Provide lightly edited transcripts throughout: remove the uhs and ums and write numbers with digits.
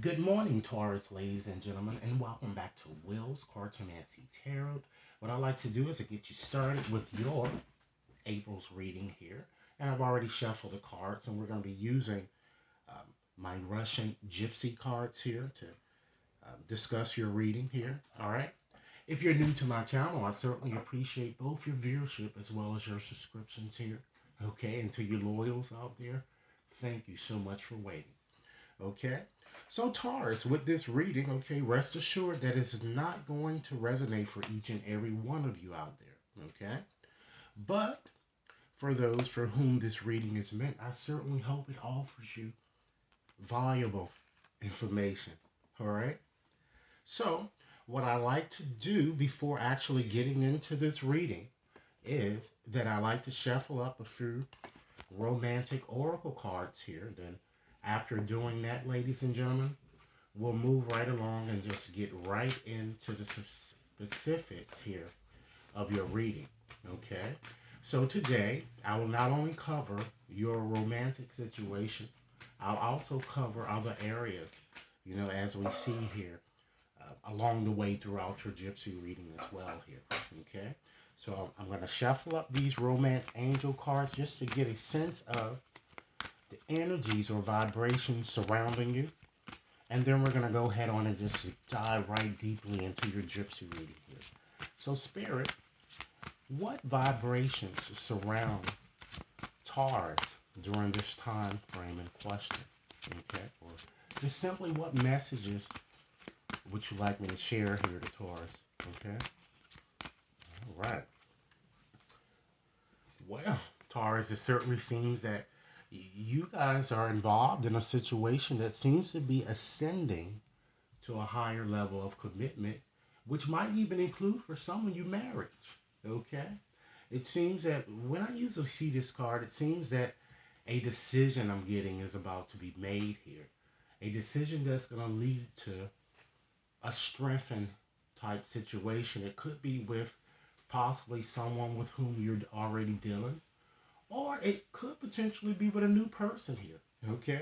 Good morning, Taurus, ladies and gentlemen, and welcome back to Will's Cartomancy Tarot. What I like to do is to get you started with your April's reading here. And I've already shuffled the cards, and we're going to be using um, my Russian gypsy cards here to discuss your reading here. All right. If you're new to my channel, I certainly appreciate both your viewership as well as your subscriptions here. Okay. And to your loyals out there, thank you so much for waiting. Okay? So, Taurus, with this reading, okay, rest assured that it's not going to resonate for each and every one of you out there, okay? But for those for whom this reading is meant, I certainly hope it offers you valuable information, all right? So, what I like to do before actually getting into this reading is that I like to shuffle up a few romantic oracle cards here. Then, after doing that, ladies and gentlemen, we'll move right along and just get right into the specifics here of your reading. Okay? So today, I will not only cover your romantic situation, I'll also cover other areas, as we see here along the way throughout your gypsy reading as well here. Okay? So I'm going to shuffle up these romance angel cards just to get a sense of the energies or vibrations surrounding you. And then we're going to go ahead on and just dive right deeply into your gypsy reading here. So, Spirit, what vibrations surround Taurus during this time frame in question? Okay? Or just simply what messages would you like me to share here to Taurus? Okay? All right. Well, Taurus, it certainly seems that you guys are involved in a situation that seems to be ascending to a higher level of commitment, which might even include for some of you marriage. Okay? It seems that when I usually see this card, it seems that a decision I'm getting is about to be made here. A decision that's going to lead to a strengthened type situation. It could be with possibly someone with whom you're already dealing, or it could potentially be with a new person here. Okay?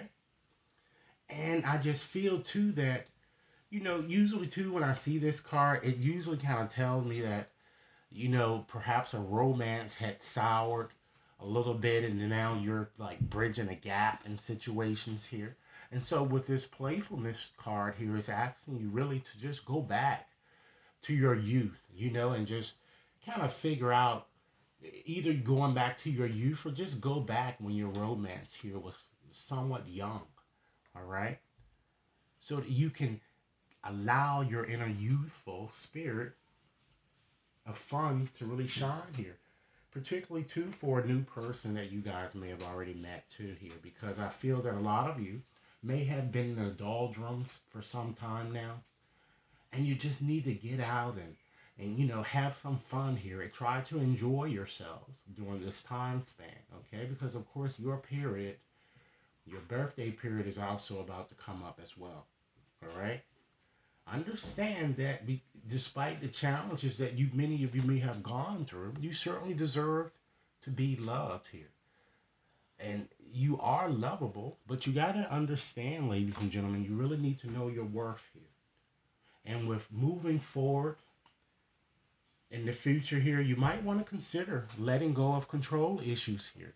And I just feel too that usually too, when I see this card, it usually kind of tells me that, perhaps a romance had soured a little bit and now you're like bridging a gap in situations here. And so with this playfulness card here, it's asking you really to just go back to your youth, and just kind of figure out either going back to your youth or just go back when your romance here was somewhat young, all right? So that you can allow your inner youthful spirit of fun to really shine here. Particularly too for a new person that you guys may have already met too here, because I feel that a lot of you may have been in the doldrums for some time now, and you just need to get out and have some fun here and try to enjoy yourselves during this time span, okay? Because of course your period, your birthday period is also about to come up as well, all right? Understand that despite the challenges that many of you may have gone through, you certainly deserve to be loved here. And you are lovable, but you got to understand, ladies and gentlemen, you really need to know your worth here. And with moving forward in the future here, you might want to consider letting go of control issues here,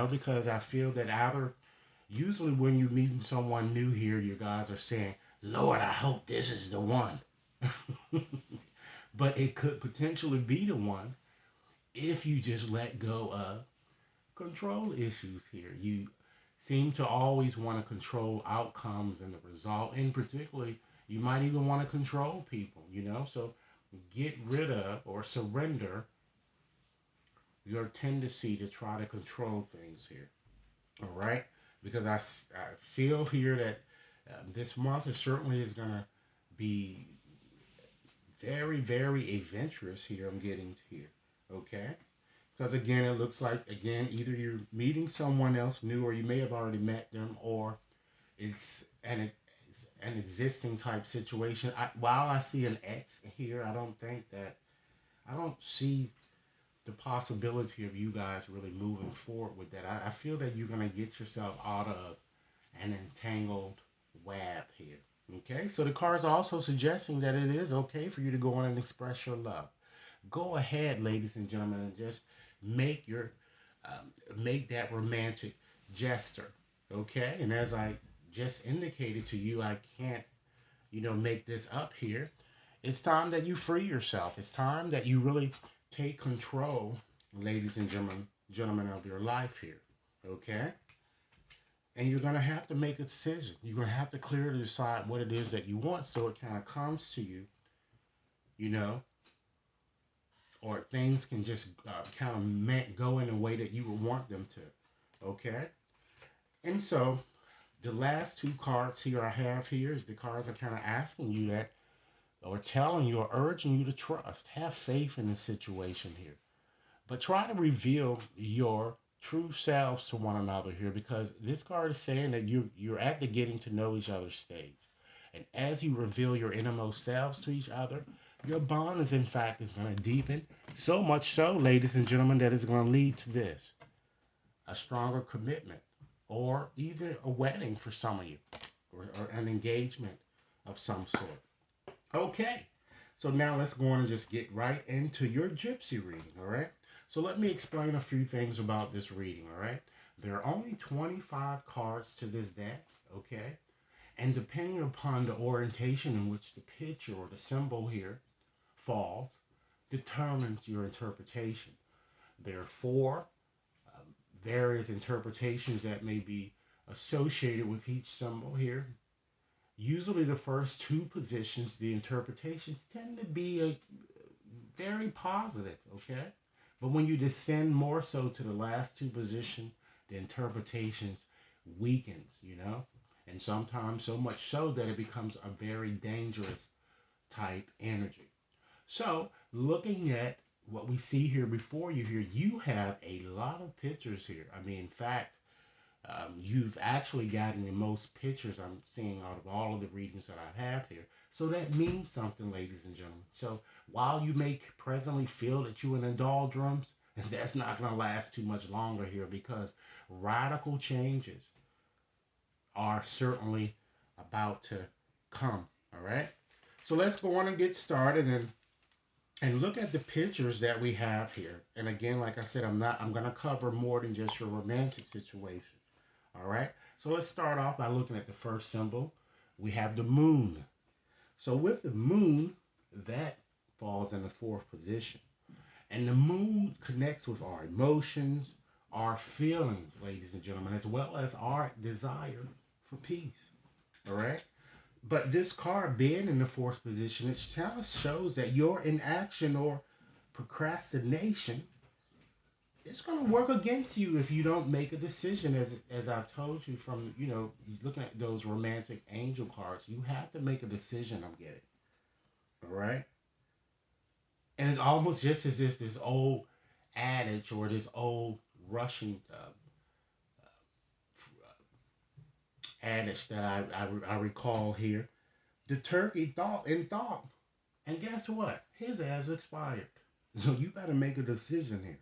because I feel that either usually when you meet someone new here, you guys are saying, Lord, I hope this is the one. But it could potentially be the one if you just let go of control issues here. You seem to always want to control outcomes and the result, and particularly, you might even want to control people. So get rid of or surrender your tendency to try to control things here. All right? Because I feel here that this month is certainly is going to be very, very adventurous here. I'm getting here. Okay? Because again, it looks like, again, either you're meeting someone else new or you may have already met them, or it's an existing type situation. While I see an X here, I don't see the possibility of you guys really moving forward with that. I feel that you're going to get yourself out of an entangled web here. Okay, so the card is also suggesting that it is okay for you to go on and express your love. Go ahead, ladies and gentlemen, and just make your make that romantic gesture. Okay, and as I just indicated to you, I can't make this up here. It's time that you free yourself. It's time that you really take control, ladies and gentlemen of your life here. Okay, and you're gonna have to make a decision. You're gonna have to clearly decide what it is that you want, so it kind of comes to you, you know, or things can just kind of go in a way that you would want them to. Okay, and so the last two cards here I have here is the cards are kind of asking you that, or telling you, or urging you to trust, have faith in the situation here, but try to reveal your true selves to one another here, because this card is saying that you're at the getting to know each other stage. And as you reveal your innermost selves to each other, your bond is in fact is going to deepen. So much so, ladies and gentlemen, that it's going to lead to this: a stronger commitment, or either a wedding for some of you, or an engagement of some sort. Okay, so now let's go on and just get right into your gypsy reading, all right? So let me explain a few things about this reading, all right? There are only 25 cards to this deck, okay? And depending upon the orientation in which the picture or the symbol here falls, determines your interpretation. There are four various interpretations that may be associated with each symbol here. Usually, the first two positions, the interpretations tend to be very positive, okay? But when you descend more so to the last two positions, the interpretations weakens. And sometimes so much so that it becomes a very dangerous type energy. So, looking at what we see here before you here, you have a lot of pictures here. I mean, in fact, you've actually gotten the most pictures I'm seeing out of all of the readings that I have here. So that means something, ladies and gentlemen. So while you may presently feel that you're in the doldrums, that's not going to last too much longer here, because radical changes are certainly about to come. All right. So let's go on and get started and look at the pictures that we have here. And again, like I said, I'm going to cover more than just your romantic situation. All right. So let's start off by looking at the first symbol. We have the moon. So with the moon, that falls in the fourth position. And the moon connects with our emotions, our feelings, ladies and gentlemen, as well as our desire for peace. All right. But this card being in the fourth position, it shows that your inaction or procrastination, it's going to work against you if you don't make a decision. As I've told you, from looking at those romantic angel cards, you have to make a decision. I'm getting, all right. And it's almost just as if this old adage, or this old Russian adage that I recall here: the turkey thought and thought, and guess what? His ass expired. So you got to make a decision here.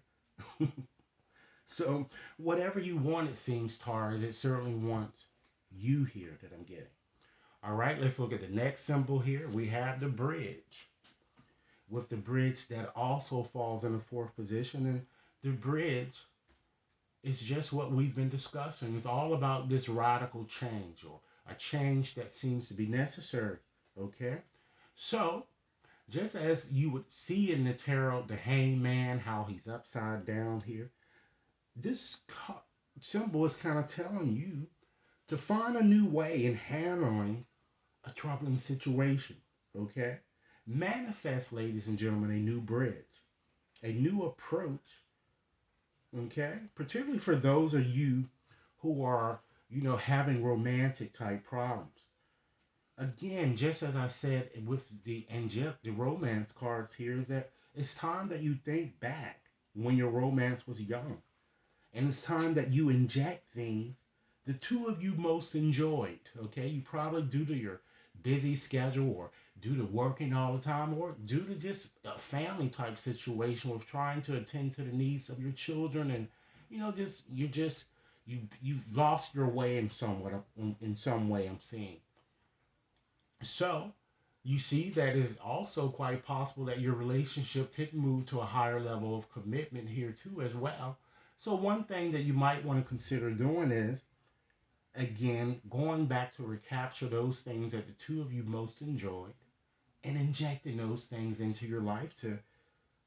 So whatever you want, it seems, Taurus, it certainly wants you here, that I'm getting. All right, let's look at the next symbol here. We have the bridge. With the bridge that also falls in the fourth position. And the bridge is just what we've been discussing. It's all about this radical change, or a change that seems to be necessary. Okay? So, just as you would see in the tarot, the hangman, how he's upside down here, this symbol is kind of telling you to find a new way in handling a troubling situation. Okay? Manifest, ladies and gentlemen, a new bridge, a new approach. Okay? Particularly for those of you who are, having romantic type problems. Again, just as I said with the romance cards here, is that it's time that you think back when your romance was young. And it's time that you inject things the two of you most enjoyed. Okay, you probably, due to your busy schedule, or due to working all the time, or due to just a family type situation with trying to attend to the needs of your children, and you've lost your way in some way. I'm seeing. So you see that it's also quite possible that your relationship could move to a higher level of commitment here too as well. So one thing that you might want to consider doing is, again, going back to recapture those things that the two of you most enjoyed and injecting those things into your life to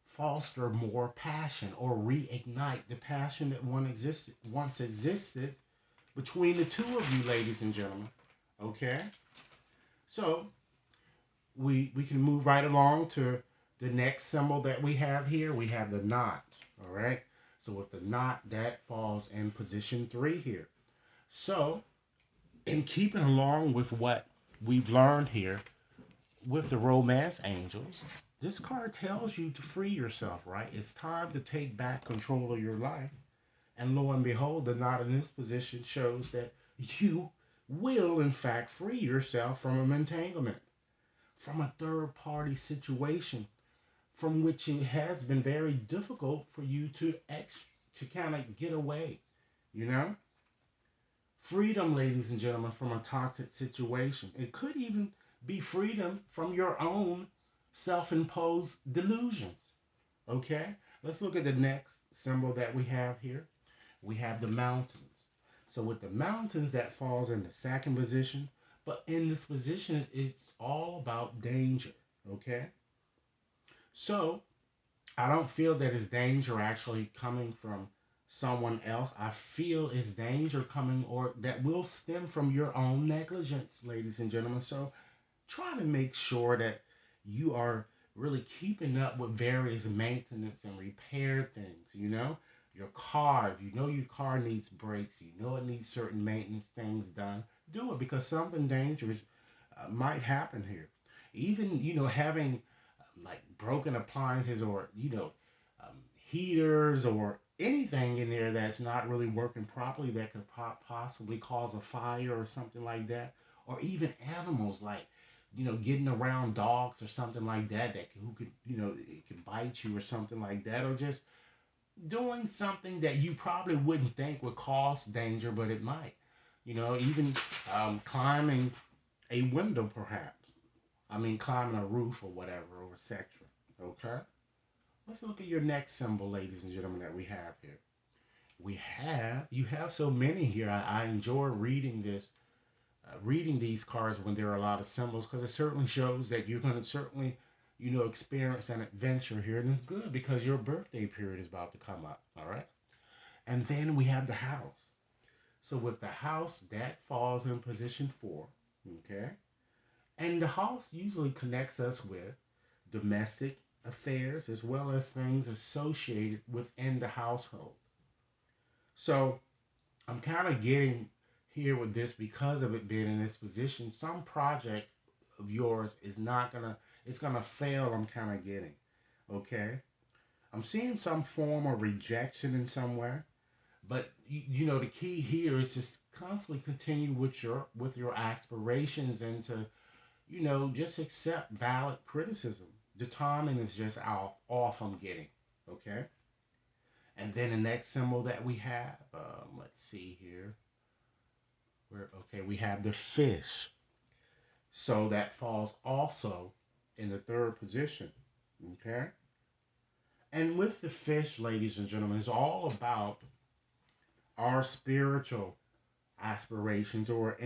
foster more passion or reignite the passion that once existed between the two of you, ladies and gentlemen. Okay? So we can move right along to the next symbol that we have here. We have the knot. All right. So with the knot, that falls in position 3 here. So in keeping along with what we've learned here with the romance angels, this card tells you to free yourself, right? It's time to take back control of your life. And lo and behold, the knot in this position shows that you will, in fact, free yourself from an entanglement, from a third party situation from which it has been very difficult for you to kind of get away, you know? Freedom, ladies and gentlemen, from a toxic situation. It could even be freedom from your own self imposed delusions. Okay? Let's look at the next symbol that we have here. We have the mountains. So, with the mountains, that falls in the second position. But in this position, it's all about danger. Okay? So, I don't feel that it's danger actually coming from someone else. I feel it's danger coming or that will stem from your own negligence, ladies and gentlemen. So try to make sure that you are really keeping up with various maintenance and repair things, you know? Your car, if you know your car needs brakes, you know it needs certain maintenance things done, do it because something dangerous might happen here. Even, having like broken appliances or heaters or anything in there that's not really working properly that could possibly cause a fire or something like that, or even animals like getting around dogs or something like that who could it can bite you or something like that, or just doing something that you probably wouldn't think would cause danger but it might, even climbing a window perhaps. I mean, climbing a roof or whatever, or etc. Okay? Let's look at your next symbol, ladies and gentlemen, that we have here. You have so many here. I enjoy reading reading these cards when there are a lot of symbols because it certainly shows that you're going to certainly, experience an adventure here. And it's good because your birthday period is about to come up. All right? And then we have the house. So with the house, that falls in position 4. Okay? And the house usually connects us with domestic affairs as well as things associated within the household. So I'm kind of getting here with this because of it being in this position. Some project of yours is not gonna, it's gonna fail. I'm kind of getting, okay. I'm seeing some form of rejection in somewhere, but the key here is just constantly continue with your aspirations and to just accept valid criticism. The timing is just off I'm getting. Okay. And then the next symbol that we have, let's see here. Okay, we have the fish. So that falls also in the third position. Okay. And with the fish, ladies and gentlemen, it's all about our spiritual aspirations or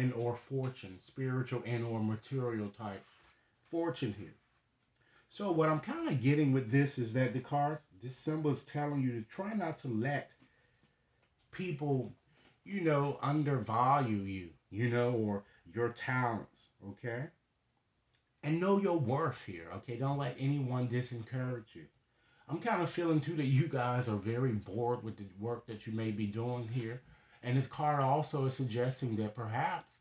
fortune, spiritual and or material type fortune here. So what I'm kind of getting with this is that this symbol is telling you to try not to let people, undervalue you, or your talents, okay? And know your worth here, okay? Don't let anyone disencourage you. I'm kind of feeling too that you guys are very bored with the work that you may be doing here. And this card also is suggesting that perhaps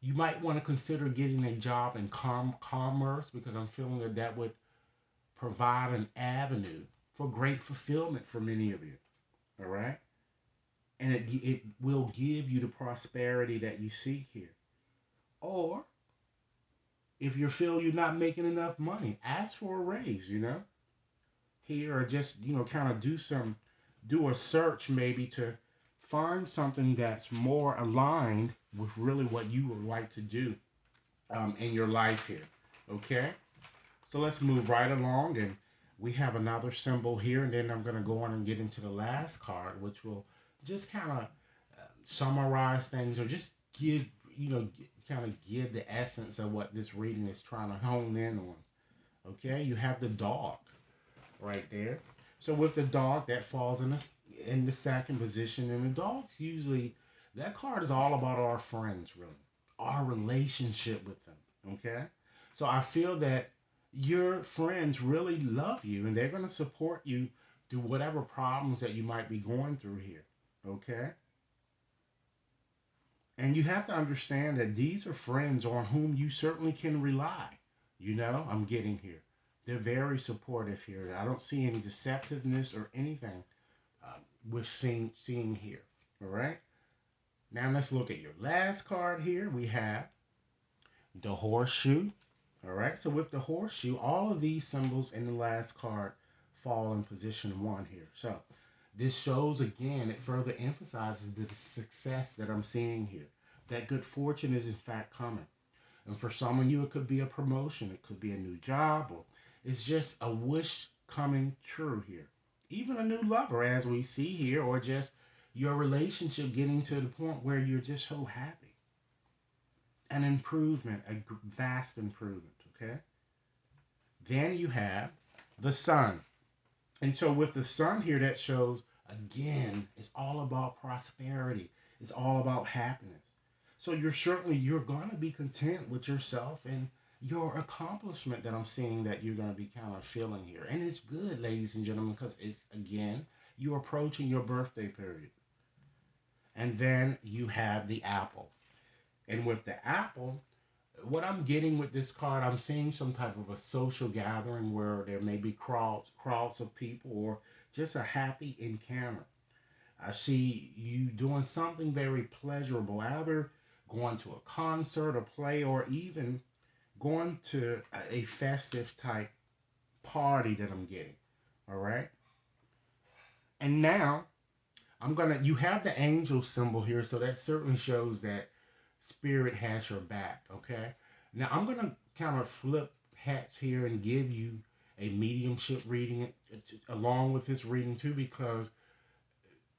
you might want to consider getting a job in commerce because I'm feeling that that would provide an avenue for great fulfillment for many of you. All right. And it will give you the prosperity that you seek here. Or if you feel you're not making enough money, ask for a raise, here, or just, kind of do a search maybe to find something that's more aligned with really what you would like to do. in your life here. Okay, so let's move right along, and we have another symbol here, and then I'm going to go on and get into the last card, which will just kind of summarize things or just give, kind of give the essence of what this reading is trying to hone in on. Okay, you have the dog right there. So with the dog, that falls in the second position, and the dogs usually, that card is all about our friends, really, our relationship with them. Okay, so I feel that your friends really love you, and they're going to support you through whatever problems that you might be going through here. Okay, and you have to understand that these are friends on whom you certainly can rely. I'm getting here. They're very supportive here. I don't see any deceptiveness or anything uh, we're seeing here. All right. Now let's look at your last card here. We have the horseshoe. All right. So with the horseshoe, all of these symbols in the last card fall in position one here. So this shows again, it further emphasizes the success that I'm seeing here. That good fortune is in fact coming. And for some of you, it could be a promotion, it could be a new job, or it's just a wish coming true here. Even a new lover, as we see here, or just your relationship getting to the point where you're just so happy. An improvement, a vast improvement, okay? Then you have the sun. And so with the sun here, that shows, again, it's all about prosperity. It's all about happiness. So you're going to be content with yourself and your accomplishment that I'm seeing that you're going to be kind of feeling here. And it's good, ladies and gentlemen, because it's, again, you're approaching your birthday period. And then you have the apple. And with the apple, what I'm getting with this card, I'm seeing some type of a social gathering where there may be crowds of people, or just a happy encounter. I see you doing something very pleasurable, either going to a concert, a play, or even going to a festive type party that I'm getting. All right. And now you have the angel symbol here, so that certainly shows that spirit has your back. Okay. Now I'm gonna kind of flip hats here and give you a mediumship reading along with this reading too, because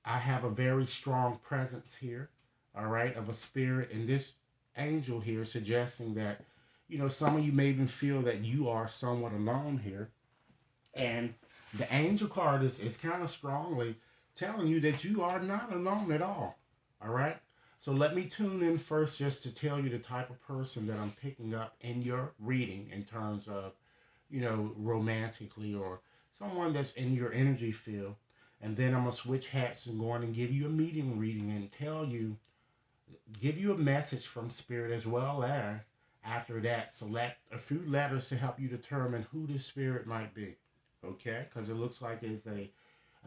I have a very strong presence here, all right, of a spirit, and this angel here suggesting that, some of you may even feel that you are somewhat alone here. And the angel card is kind of strongly telling you that you are not alone at all right? So let me tune in first just to tell you the type of person that I'm picking up in your reading in terms of, romantically, or someone that's in your energy field. And then I'm going to switch hats and go on and give you a medium reading and give you a message from spirit, as well as after that select a few letters to help you determine who this spirit might be. Okay? Because it looks like it's a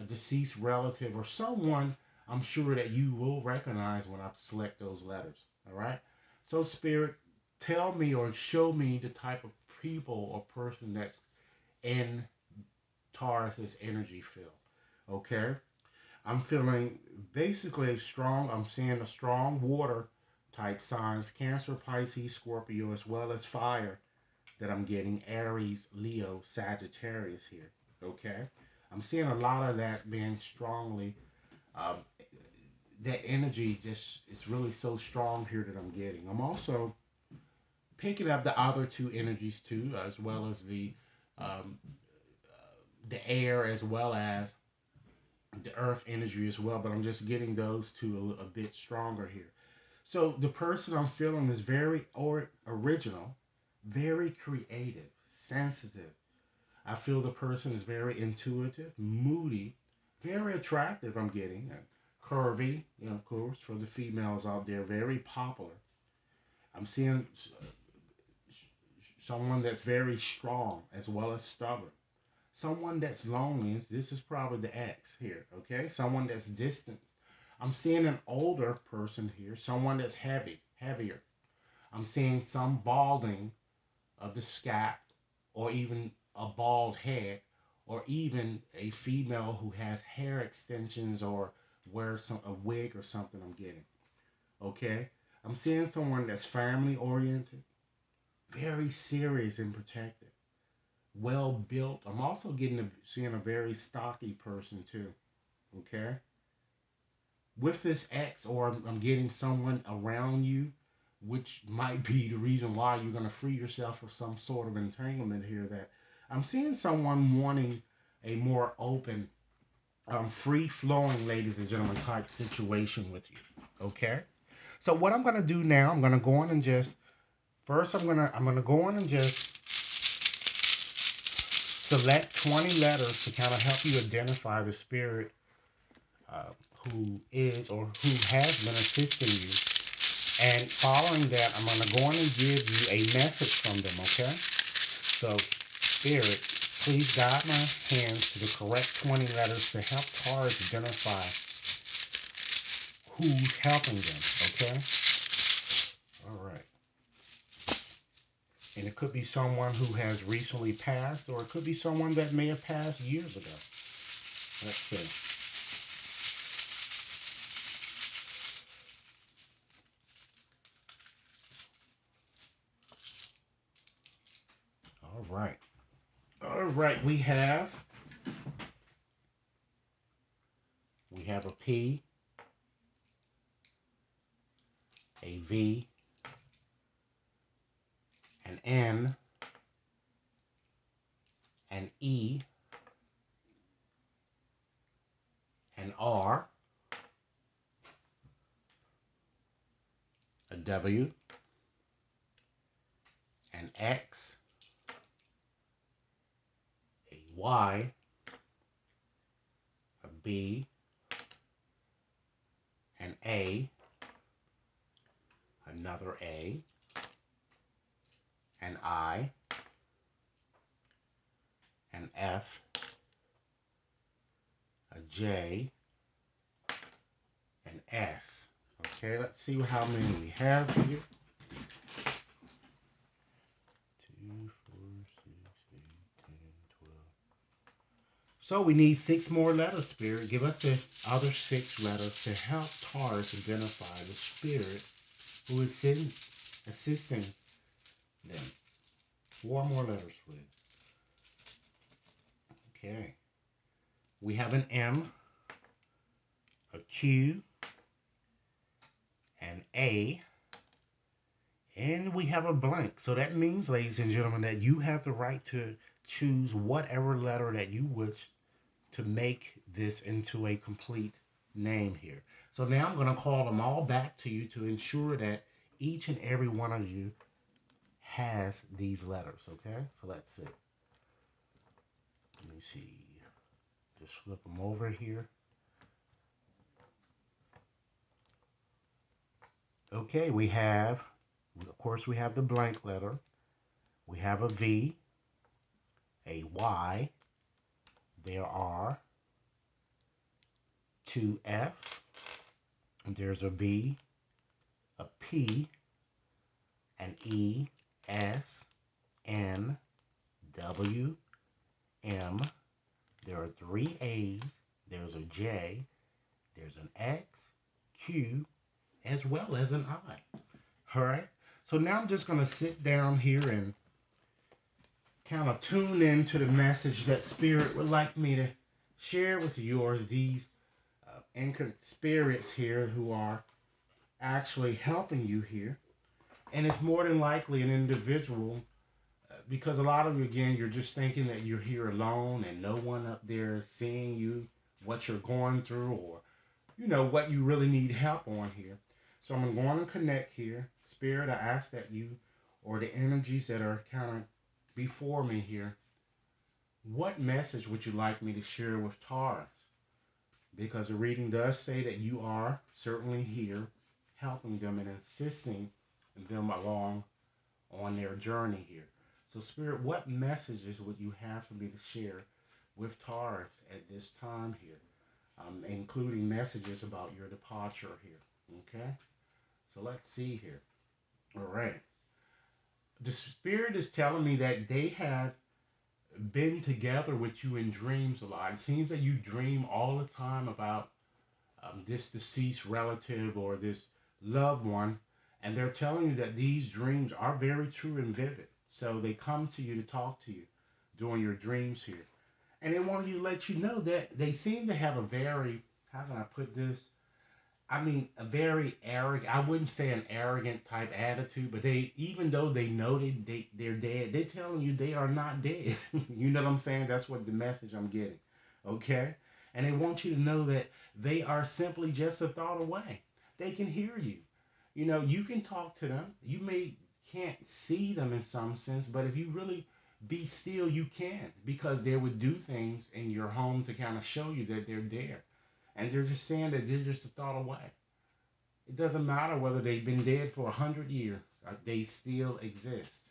deceased relative or someone I'm sure that you will recognize when I select those letters. All right? So, spirit, tell me or show me the type of people or person that's in Taurus's energy field. Okay? I'm feeling basically I'm seeing a strong water type signs, Cancer, Pisces, Scorpio, as well as fire that I'm getting, Aries, Leo, Sagittarius here. Okay? I'm seeing a lot of that being strongly, um, that energy just is really so strong here that I'm getting. I'm also picking up the other two energies too, as well as um, the air, as well as the earth energy as well, but I'm just getting those two a bit stronger here. So the person I'm feeling is very original, very creative, sensitive. I feel the person is very intuitive, moody, very attractive. I'm getting and curvy, of course, for the females out there, very popular. I'm seeing someone that's very strong as well as stubborn. Someone that's lonely. This is probably the X here, okay? Someone that's distant. I'm seeing an older person here, someone that's heavier. I'm seeing some balding of the scalp, or even a bald head, or even a female who has hair extensions or wears a wig or something. I'm getting, okay? I'm seeing someone that's family oriented, very serious and protected, well built. I'm also seeing a very stocky person too. Okay, with this X, or I'm getting someone around you, which might be the reason why you're going to free yourself of some sort of entanglement here. That I'm seeing someone wanting a more open, free flowing, ladies and gentlemen, type situation with you. Okay. So what I'm gonna do now, I'm gonna go on and just first I'm gonna go on and just select 20 letters to kind of help you identify the spirit uh, who is or who has been assisting you. And following that, I'm gonna go on and give you a message from them. Okay. So spirit, please guide my hands to the correct 20 letters to help Taurus identify who's helping them. Okay. All right. And it could be someone who has recently passed, or it could be someone that may have passed years ago. Let's see. All right. All right. We have a P, a V, an N, an E, an R, a W, an X, a Y, a B, an A, another A, an I, an F, a J, an S. Okay, let's see how many we have here. 2, 4, 6, 8, 10, 12. So we need 6 more letters, Spirit. Give us the other 6 letters to help Taurus identify the Spirit who is assisting them. 4 more letters, please. Okay. We have an M, a Q, an A, and we have a blank. So that means, ladies and gentlemen, that you have the right to choose whatever letter that you wish to make this into a complete name here. So now I'm going to call them all back to you to ensure that each and every one of you has these letters, okay? So let's see. Let me see. Just flip them over here. Okay, of course, we have the blank letter. We have a V, a Y. There are 2 F. And there's a B, a P, an E, S, N, W, M. There are 3 A's. There's a J. There's an X, Q, as well as an I. All right. So now I'm just going to sit down here and kind of tune into the message that Spirit would like me to share with you, or these anchored spirits here who are actually helping you here. And it's more than likely an individual, because a lot of you, again, you're just thinking that you're here alone and no one up there is seeing you, what you're going through, or what you really need help on here. So I'm going to connect here. Spirit, I ask that you, or the energies that are kind of before me here, what message would you like me to share with Taurus? Because the reading does say that you are certainly here helping them and assisting them along on their journey here. So Spirit, what messages would you have for me to share with Taurus at this time here? Including messages about your departure here. Okay? So let's see here. All right. The Spirit is telling me that they have been together with you in dreams a lot. It seems that you dream all the time about this deceased relative or this loved one. And they're telling you that these dreams are very true and vivid. So they come to you to talk to you during your dreams here. And they want you to let you know that they seem to have a very, how can I put this? I mean, a very arrogant, I wouldn't say an arrogant type attitude, but they, even though they know they're dead, they're telling you they are not dead. You know what I'm saying? That's what the message I'm getting. Okay? And they want you to know that they are simply just a thought away. They can hear you. You know, you can talk to them. You may can't see them in some sense, but if you really be still, you can, because they would do things in your home to kind of show you that they're there. And they're just saying that they're just a thought away. It doesn't matter whether they've been dead for 100 years, they still exist.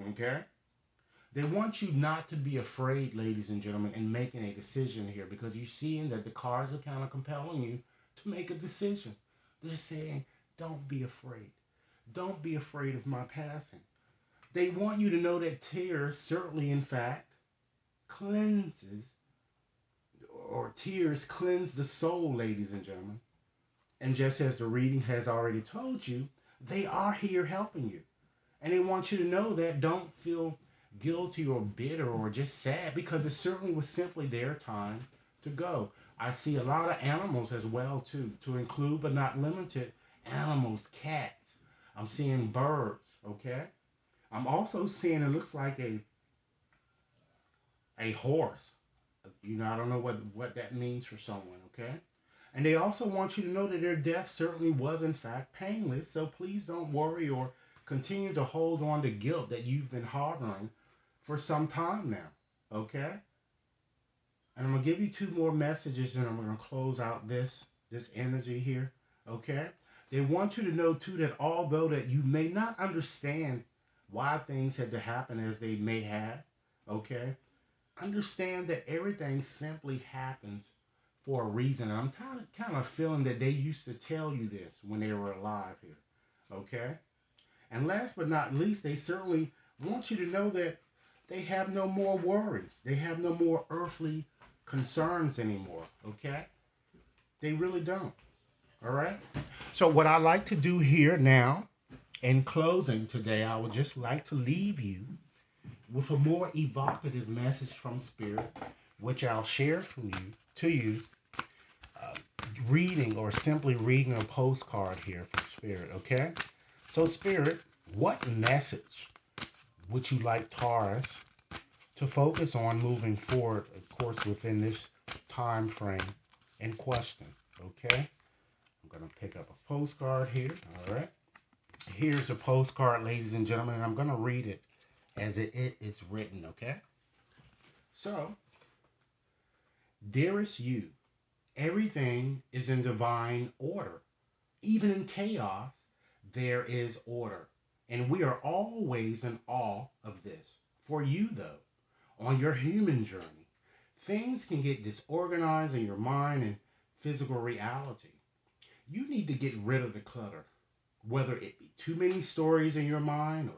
Okay? They want you not to be afraid, ladies and gentlemen, in making a decision here, because you're seeing that the cards are kind of compelling you to make a decision. They're saying, don't be afraid. Don't be afraid of my passing. They want you to know that tears certainly, in fact, cleanses, or tears cleanse the soul, ladies and gentlemen. And just as the reading has already told you, they are here helping you. And they want you to know that don't feel guilty or bitter or just sad, because it certainly was simply their time to go. I see a lot of animals as well too, to include but not limited animals, cats. I'm seeing birds, okay? I'm also seeing, it looks like a horse. You know, I don't know what that means for someone, okay? And they also want you to know that their death certainly was, in fact, painless. So please don't worry or continue to hold on to guilt that you've been harboring for some time now. Okay? And I'm going to give you two more messages and I'm going to close out this energy here. Okay? They want you to know, too, that although that you may not understand why things had to happen as they may have, okay? Understand that everything simply happens for a reason. And I'm kind of feeling that they used to tell you this when they were alive here. Okay? And last but not least, they certainly want you to know that they have no more worries. They have no more earthly concerns anymore. Okay? They really don't. All right? So, what I like to do here now, in closing today, I would just like to leave you with a more evocative message from Spirit, which I'll share from you to you, uh, reading or simply reading a postcard here from Spirit. Okay, so Spirit, what message would you like Taurus to focus on moving forward? Of course, within this time frame in question. Okay, I'm gonna pick up a postcard here. All right, here's a postcard, ladies and gentlemen, and I'm gonna read it as it's written, okay? So, dearest you, everything is in divine order. Even in chaos, there is order. And we are always in awe of this. For you, though, on your human journey, things can get disorganized in your mind and physical reality. You need to get rid of the clutter, whether it be too many stories in your mind, or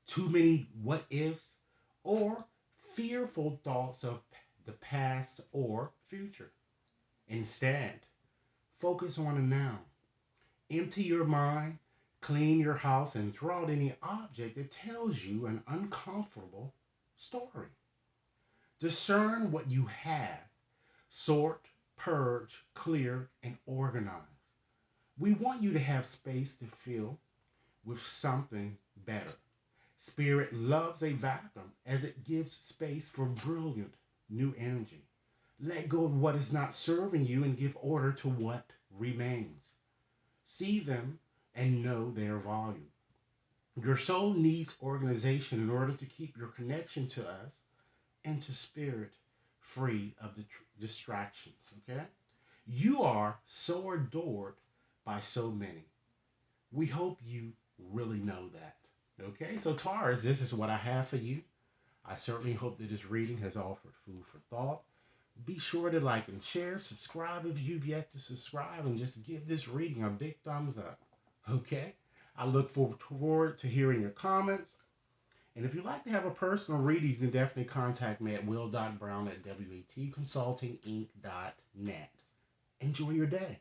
too many what ifs, or fearful thoughts of the past or future. Instead, focus on the now. Empty your mind, clean your house, and throw out any object that tells you an uncomfortable story. Discern what you have, sort, purge, clear, and organize. We want you to have space to fill with something better. Spirit loves a vacuum as it gives space for brilliant new energy. Let go of what is not serving you and give order to what remains. See them and know their value. Your soul needs organization in order to keep your connection to us and to spirit free of the distractions. Okay? You are so adored by so many. We hope you really know that. Okay, so Taurus, this is what I have for you. I certainly hope that this reading has offered food for thought. Be sure to like and share, subscribe if you've yet to subscribe, and just give this reading a big thumbs up. Okay, I look forward to hearing your comments. And if you'd like to have a personal reading, you can definitely contact me at will.brown@watconsultinginc.net. Enjoy your day.